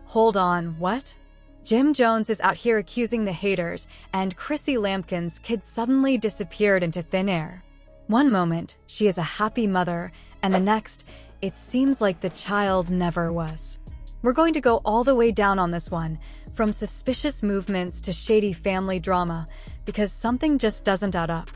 Hold on, what? Jim Jones is out here accusing the haters, and Chrissy Lampkin's kid suddenly disappeared into thin air. One moment, she is a happy mother, and the next, it seems like the child never was. We're going to go all the way down on this one, from suspicious movements to shady family drama, because something just doesn't add up.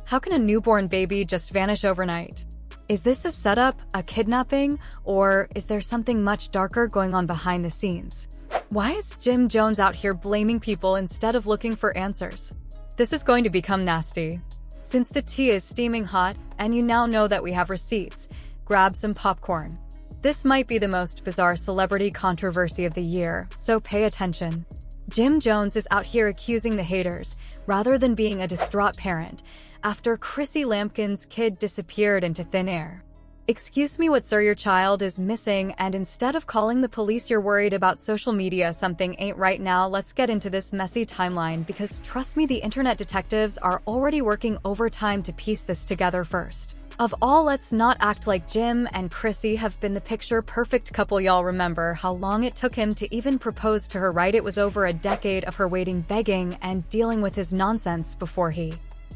How can a newborn baby just vanish overnight? Is this a setup, a kidnapping, or is there something much darker going on behind the scenes? Why is Jim Jones out here blaming people instead of looking for answers? This is going to become nasty. Since the tea is steaming hot, and you now know that we have receipts, grab some popcorn. This might be the most bizarre celebrity controversy of the year, so pay attention. Jim Jones is out here accusing the haters, rather than being a distraught parent, after Chrissy Lampkin's kid disappeared into thin air. Excuse me, what, sir? Your child is missing, and instead of calling the police, you're worried about social media. Something ain't right. Now let's get into this messy timeline, because trust me, the internet detectives are already working overtime to piece this together. First of all, let's not act like Jim and Chrissy have been the picture-perfect couple. Y'all remember how long it took him to even propose to her, right? It was over a decade of her waiting, begging, and dealing with his nonsense before he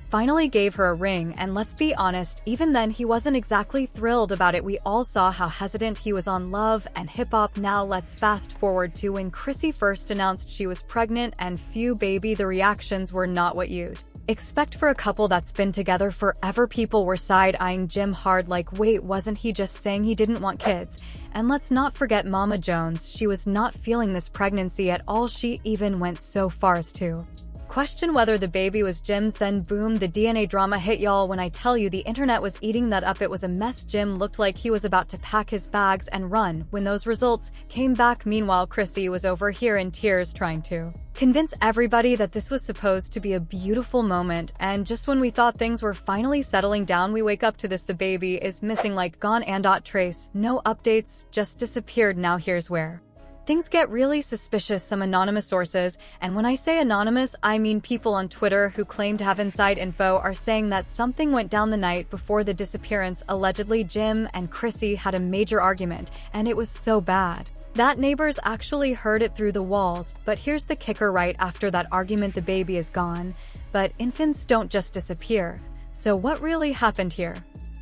finally gave her a ring, and let's be honest, even then he wasn't exactly thrilled about it. We all saw how hesitant he was on love and hip-hop. Now let's fast forward to when Chrissy first announced she was pregnant, and phew baby, the reactions were not what you'd expect for a couple that's been together forever. People were side-eyeing Jim hard, like, wait, wasn't he just saying he didn't want kids? And let's not forget Mama Jones. She was not feeling this pregnancy at all. She even went so far as to question whether the baby was Jim's. Then boom, the DNA drama hit. Y'all, when I tell you the internet was eating that up, it was a mess. Jim looked like he was about to pack his bags and run when those results came back. Meanwhile, Chrissy was over here in tears, trying to convince everybody that this was supposed to be a beautiful moment, and just when we thought things were finally settling down, we wake up to this: the baby is missing, like gone and dot trace, no updates, just disappeared. Now here's where things get really suspicious. Some anonymous sources, and when I say anonymous, I mean people on Twitter who claim to have inside info, are saying that something went down the night before the disappearance. Allegedly, Jim and Chrissy had a major argument, and it was so bad that neighbors actually heard it through the walls. But here's the kicker: right after that argument, the baby is gone. But infants don't just disappear. So what really happened here?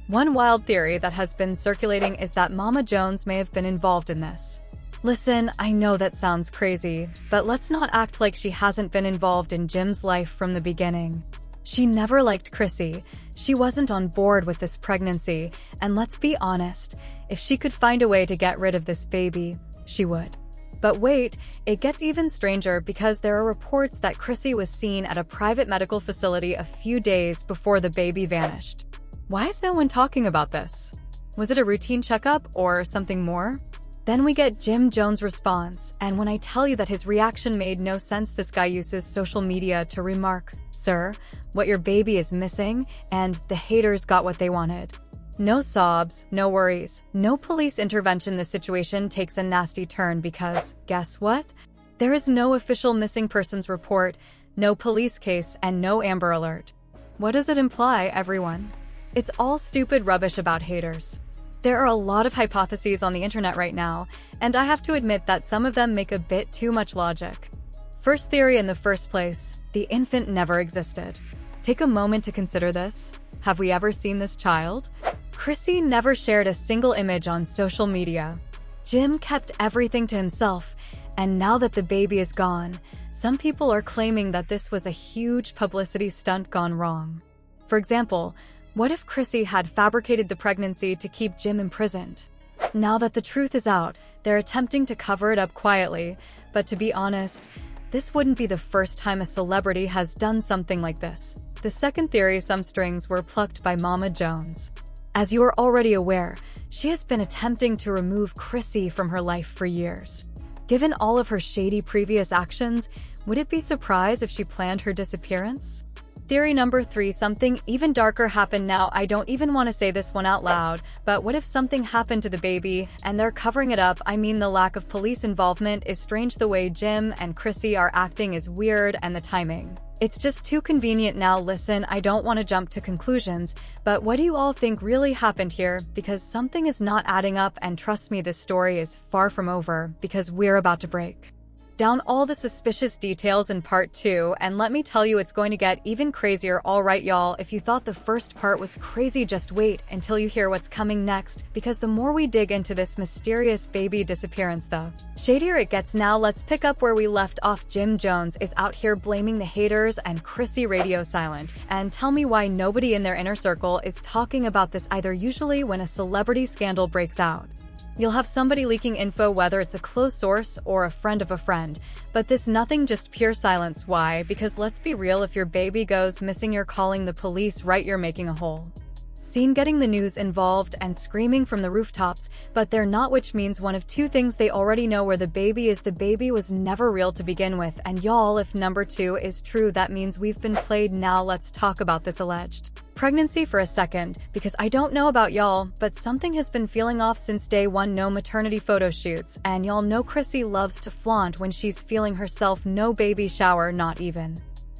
One wild theory that has been circulating is that Mama Jones may have been involved in this. Listen, I know that sounds crazy, but let's not act like she hasn't been involved in Jim's life from the beginning. She never liked Chrissy. She wasn't on board with this pregnancy, and let's be honest, if she could find a way to get rid of this baby, she would. But wait, it gets even stranger, because there are reports that Chrissy was seen at a private medical facility a few days before the baby vanished. Why is no one talking about this? Was it a routine checkup or something more? Then we get Jim Jones' response, and when I tell you that his reaction made no sense, this guy uses social media to remark, "Sir, what, your baby is missing?" And the haters got what they wanted. No sobs, no worries, no police intervention. The situation takes a nasty turn because, guess what? There is no official missing persons report, no police case, and no Amber Alert. What does it imply, everyone? It's all stupid rubbish about haters. There are a lot of hypotheses on the internet right now, and I have to admit that some of them make a bit too much logic. First theory: in the first place, the infant never existed. Take a moment to consider this. Have we ever seen this child? Chrissy never shared a single image on social media. Jim kept everything to himself, and now that the baby is gone, some people are claiming that this was a huge publicity stunt gone wrong. For example, what if Chrissy had fabricated the pregnancy to keep Jim imprisoned? Now that the truth is out, they're attempting to cover it up quietly, but to be honest, this wouldn't be the first time a celebrity has done something like this. The second theory: some strings were plucked by Mama Jones. As you are already aware, she has been attempting to remove Chrissy from her life for years. Given all of her shady previous actions, would it be surprised if she planned her disappearance? Theory number 3, something even darker happened. Now, I don't even want to say this one out loud, but what if something happened to the baby and they're covering it up? I mean, the lack of police involvement is strange. The way Jim and Chrissy are acting is weird, and the timing. It's just too convenient. Now listen, I don't want to jump to conclusions, but what do you all think really happened here? Because something is not adding up, and trust me, this story is far from over, because we're about to break down all the suspicious details in part 2, and let me tell you, it's going to get even crazier. Alright y'all, if you thought the first part was crazy, just wait until you hear what's coming next, because the more we dig into this mysterious baby disappearance, the shadier it gets. Now let's pick up where we left off. Jim Jones is out here blaming the haters and Chrissy radio silent, and tell me why nobody in their inner circle is talking about this either. Usually when a celebrity scandal breaks out, you'll have somebody leaking info, whether it's a close source or a friend of a friend. But this, nothing, just pure silence. Why? Because let's be real, if your baby goes missing, you're calling the police, right? You're making a whole scene, getting the news involved, and screaming from the rooftops. But they're not, which means one of two things: they already know where the baby is. The baby was never real to begin with. And y'all, if number 2 is true, that means we've been played. Now let's talk about this alleged pregnancy for a second, because I don't know about y'all, but something has been feeling off since day one. No maternity photo shoots, and y'all know Chrissy loves to flaunt when she's feeling herself. No baby shower, not even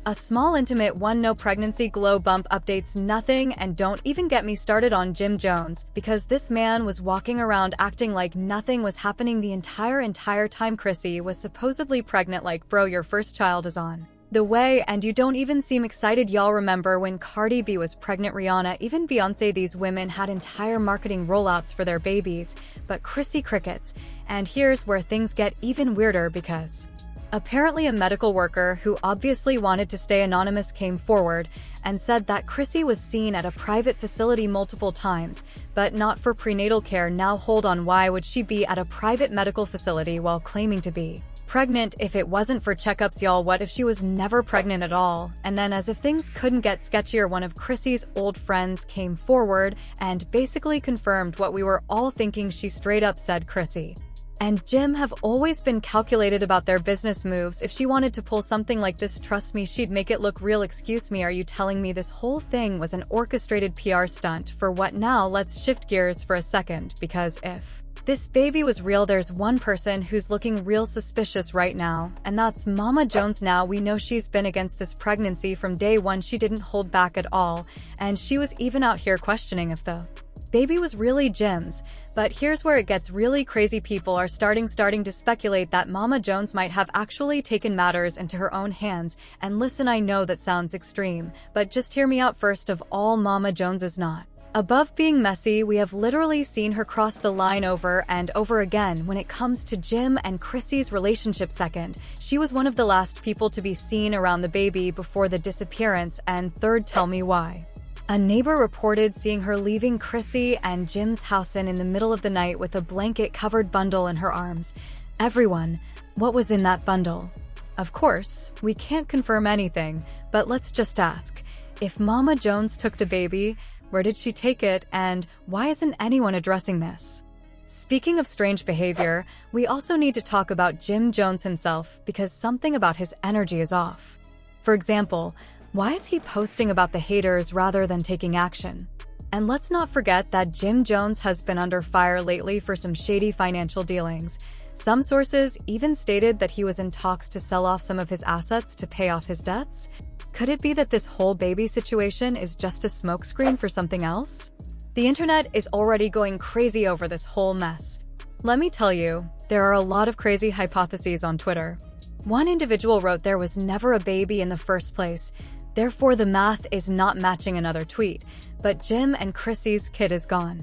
a small intimate one. No pregnancy glow bump updates, nothing. And don't even get me started on Jim Jones, because this man was walking around acting like nothing was happening the entire time Chrissy was supposedly pregnant. Like, bro, your first child is on the way, and you don't even seem excited. Y'all remember when Cardi B was pregnant, Rihanna, even Beyonce? These women had entire marketing rollouts for their babies, but Chrissy crickets. And here's where things get even weirder, because apparently a medical worker who obviously wanted to stay anonymous came forward and said that Chrissy was seen at a private facility multiple times, but not for prenatal care. Now hold on, why would she be at a private medical facility while claiming to be pregnant if it wasn't for checkups? Y'all, what if she was never pregnant at all? And then, as if things couldn't get sketchier, one of Chrissy's old friends came forward and basically confirmed what we were all thinking. She straight up said Chrissy and Jim have always been calculated about their business moves. If she wanted to pull something like this, trust me, she'd make it look real. Excuse me, are you telling me this whole thing was an orchestrated PR stunt? For what? Now let's shift gears for a second, because if this baby was real, there's one person who's looking real suspicious right now, and that's Mama Jones. Now we know she's been against this pregnancy from day one. She didn't hold back at all, and she was even out here questioning if the baby was really Jim's. But here's where it gets really crazy. People are starting to speculate that Mama Jones might have actually taken matters into her own hands. And listen, I know that sounds extreme, but just hear me out. First of all, Mama Jones is not above being messy. We have literally seen her cross the line over and over again when it comes to Jim and Chrissy's relationship. Second, she was one of the last people to be seen around the baby before the disappearance. And third, tell me why a neighbor reported seeing her leaving Chrissy and Jim's house in the middle of the night with a blanket-covered bundle in her arms. Everyone, what was in that bundle? Of course, we can't confirm anything, but let's just ask. If Mama Jones took the baby, where did she take it, and why isn't anyone addressing this? Speaking of strange behavior, we also need to talk about Jim Jones himself, because something about his energy is off. For example, why is he posting about the haters rather than taking action? And let's not forget that Jim Jones has been under fire lately for some shady financial dealings. Some sources even stated that he was in talks to sell off some of his assets to pay off his debts. Could it be that this whole baby situation is just a smokescreen for something else? The internet is already going crazy over this whole mess. Let me tell you, there are a lot of crazy hypotheses on Twitter. One individual wrote there was never a baby in the first place, therefore the math is not matching. Another tweet, but Jim and Chrissy's kid is gone.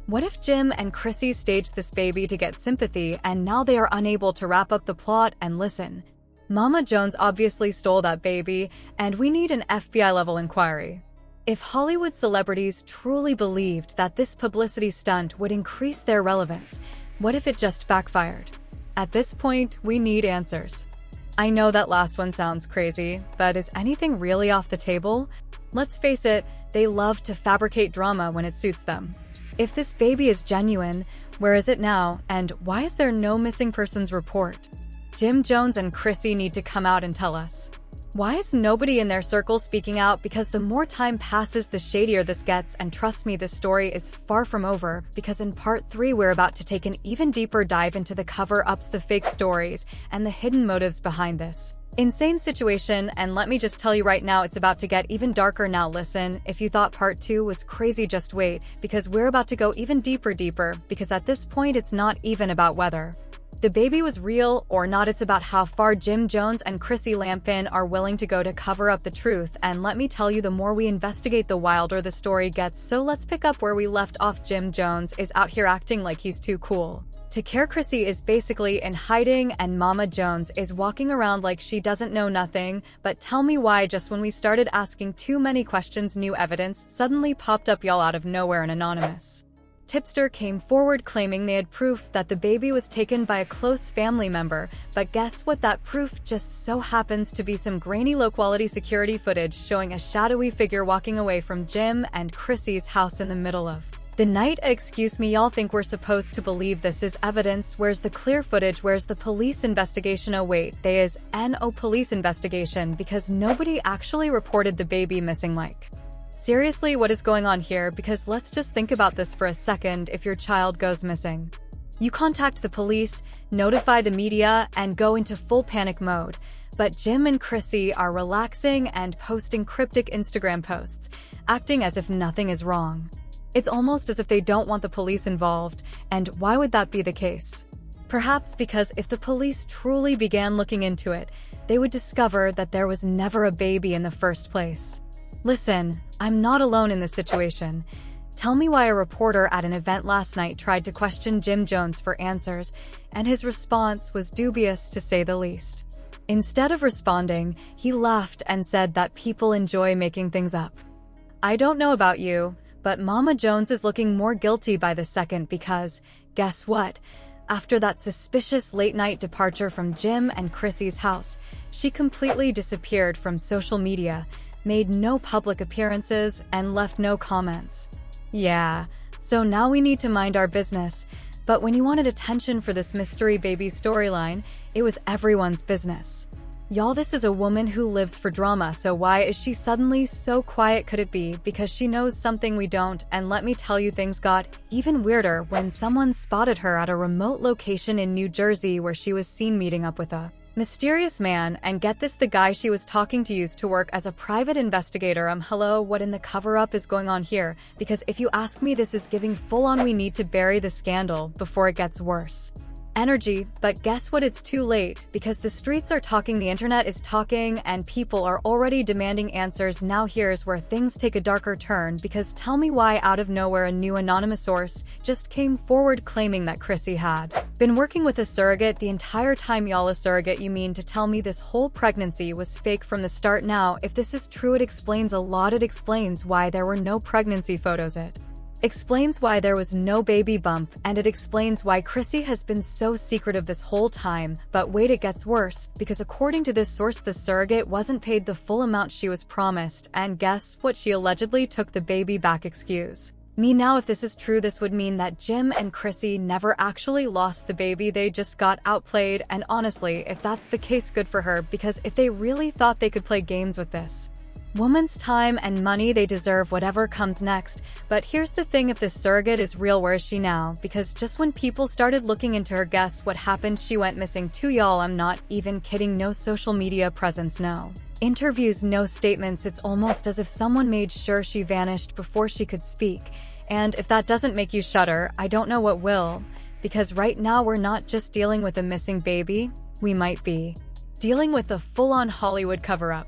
What if Jim and Chrissy staged this baby to get sympathy, and now they are unable to wrap up the plot? And listen, Mama Jones obviously stole that baby, and we need an FBI-level inquiry. If Hollywood celebrities truly believed that this publicity stunt would increase their relevance, what if it just backfired? At this point, we need answers. I know that last one sounds crazy, but is anything really off the table? Let's face it, they love to fabricate drama when it suits them. If this baby is genuine, where is it now, and why is there no missing persons report? Jim Jones and Chrissy need to come out and tell us. Why is nobody in their circle speaking out? Because the more time passes, the shadier this gets, and trust me, this story is far from over, because in part 3 we're about to take an even deeper dive into the cover-ups, the fake stories, and the hidden motives behind this insane situation. And let me just tell you right now, it's about to get even darker. Now listen, if you thought part 2 was crazy, just wait, because we're about to go even deeper, because at this point it's not even about whether the baby was real or not, it's about how far Jim Jones and Chrissy Lampkin are willing to go to cover up the truth. And let me tell you, the more we investigate, the wilder the story gets. So let's pick up where we left off. Jim Jones is out here acting like he's too cool to care. Chrissy is basically in hiding, and Mama Jones is walking around like she doesn't know nothing. But tell me why, just when we started asking too many questions, new evidence suddenly popped up, y'all. Out of nowhere, an anonymous tipster came forward claiming they had proof that the baby was taken by a close family member. But guess what? That proof just so happens to be some grainy, low-quality security footage showing a shadowy figure walking away from Jim and Chrissy's house in the middle of the night. Excuse me, y'all think we're supposed to believe this is evidence? Where's the clear footage? Where's the police investigation? Oh wait, there is no police investigation because nobody actually reported the baby missing. Like, seriously, what is going on here? Because let's just think about this for a second. If your child goes missing, you contact the police, notify the media, and go into full panic mode. But Jim and Chrissy are relaxing and posting cryptic Instagram posts, acting as if nothing is wrong. It's almost as if they don't want the police involved. And why would that be the case? Perhaps because if the police truly began looking into it, they would discover that there was never a baby in the first place. Listen, I'm not alone in this situation. Tell me why a reporter at an event last night tried to question Jim Jones for answers, and his response was dubious to say the least. Instead of responding, he laughed and said that people enjoy making things up. I don't know about you, but Mama Jones is looking more guilty by the second, because, guess what? After that suspicious late-night departure from Jim and Chrissy's house, she completely disappeared from social media, made no public appearances, and left no comments. Yeah, so now we need to mind our business. But when you wanted attention for this mystery baby storyline, it was everyone's business. Y'all, this is a woman who lives for drama, so why is she suddenly so quiet? Could it be because she knows something we don't? And let me tell you, things got even weirder when someone spotted her at a remote location in New Jersey where she was seen meeting up with a mysterious man. And get this, the guy she was talking to used to work as a private investigator. Hello, what in the cover-up is going on here? Because if you ask me, this is giving full-on we need to bury the scandal before it gets worse energy. But guess what? It's too late, because the streets are talking, the internet is talking, and people are already demanding answers. Now here's where things take a darker turn, because tell me why out of nowhere a new anonymous source just came forward claiming that Chrissy had been working with a surrogate the entire time. Y'all, a surrogate? You mean to tell me this whole pregnancy was fake from the start? Now, if this is true, it explains a lot. It explains why there were no pregnancy photos. It explains why there was no baby bump, and it explains why Chrissy has been so secretive this whole time. But wait, it gets worse, because according to this source, the surrogate wasn't paid the full amount she was promised, and guess what? She allegedly took the baby back. Excuse me. Now, if this is true, this would mean that Jim and Chrissy never actually lost the baby, they just got outplayed. And honestly, if that's the case, good for her, because if they really thought they could play games with this woman's time and money, they deserve whatever comes next. But here's the thing, if this surrogate is real, where is she now? Because just when people started looking into her, guess what happened? She went missing too, y'all. I'm not even kidding. No social media presence, no interviews, no statements. It's almost as if someone made sure she vanished before she could speak. And if that doesn't make you shudder, I don't know what will. Because right now we're not just dealing with a missing baby, we might be dealing with a full-on Hollywood cover-up.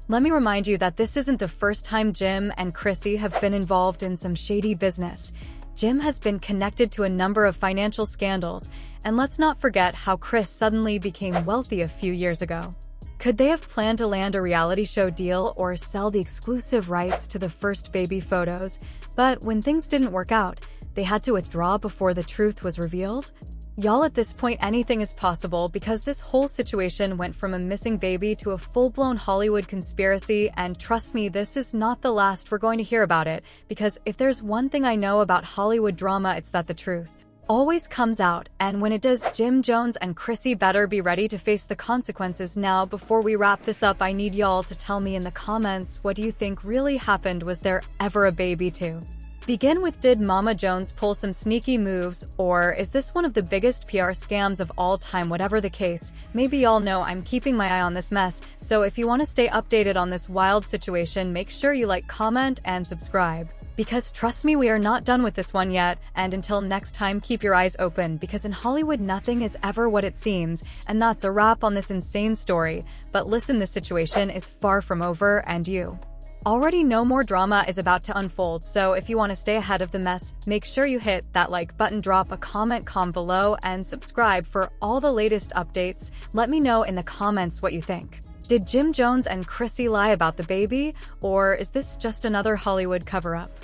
Let me remind you that this isn't the first time Jim and Chrissy have been involved in some shady business. Jim has been connected to a number of financial scandals, and let's not forget how Chris suddenly became wealthy a few years ago. Could they have planned to land a reality show deal or sell the exclusive rights to the first baby photos? But when things didn't work out, they had to withdraw before the truth was revealed? Y'all, at this point anything is possible, because this whole situation went from a missing baby to a full-blown Hollywood conspiracy. And trust me, this is not the last we're going to hear about it, because if there's one thing I know about Hollywood drama, it's that the truth always comes out, and when it does, Jim Jones and Chrissy better be ready to face the consequences. Now, before we wrap this up, I need y'all to tell me in the comments, what do you think really happened? Was there ever a baby too? Begin with, did Mama Jones pull some sneaky moves, or is this one of the biggest PR scams of all time? Whatever the case, maybe y'all know I'm keeping my eye on this mess, so if you want to stay updated on this wild situation, make sure you like, comment, and subscribe. Because trust me, we are not done with this one yet, and until next time, keep your eyes open, because in Hollywood nothing is ever what it seems, and that's a wrap on this insane story. But listen, this situation is far from over, and you already know more drama is about to unfold, so if you want to stay ahead of the mess, make sure you hit that like button, drop a comment below, and subscribe for all the latest updates. Let me know in the comments what you think. Did Jim Jones and Chrissy lie about the baby, or is this just another Hollywood cover-up?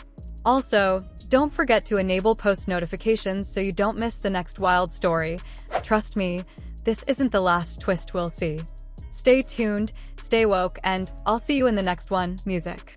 Also, don't forget to enable post notifications so you don't miss the next wild story. Trust me, this isn't the last twist we'll see. Stay tuned, stay woke, and I'll see you in the next one. Music.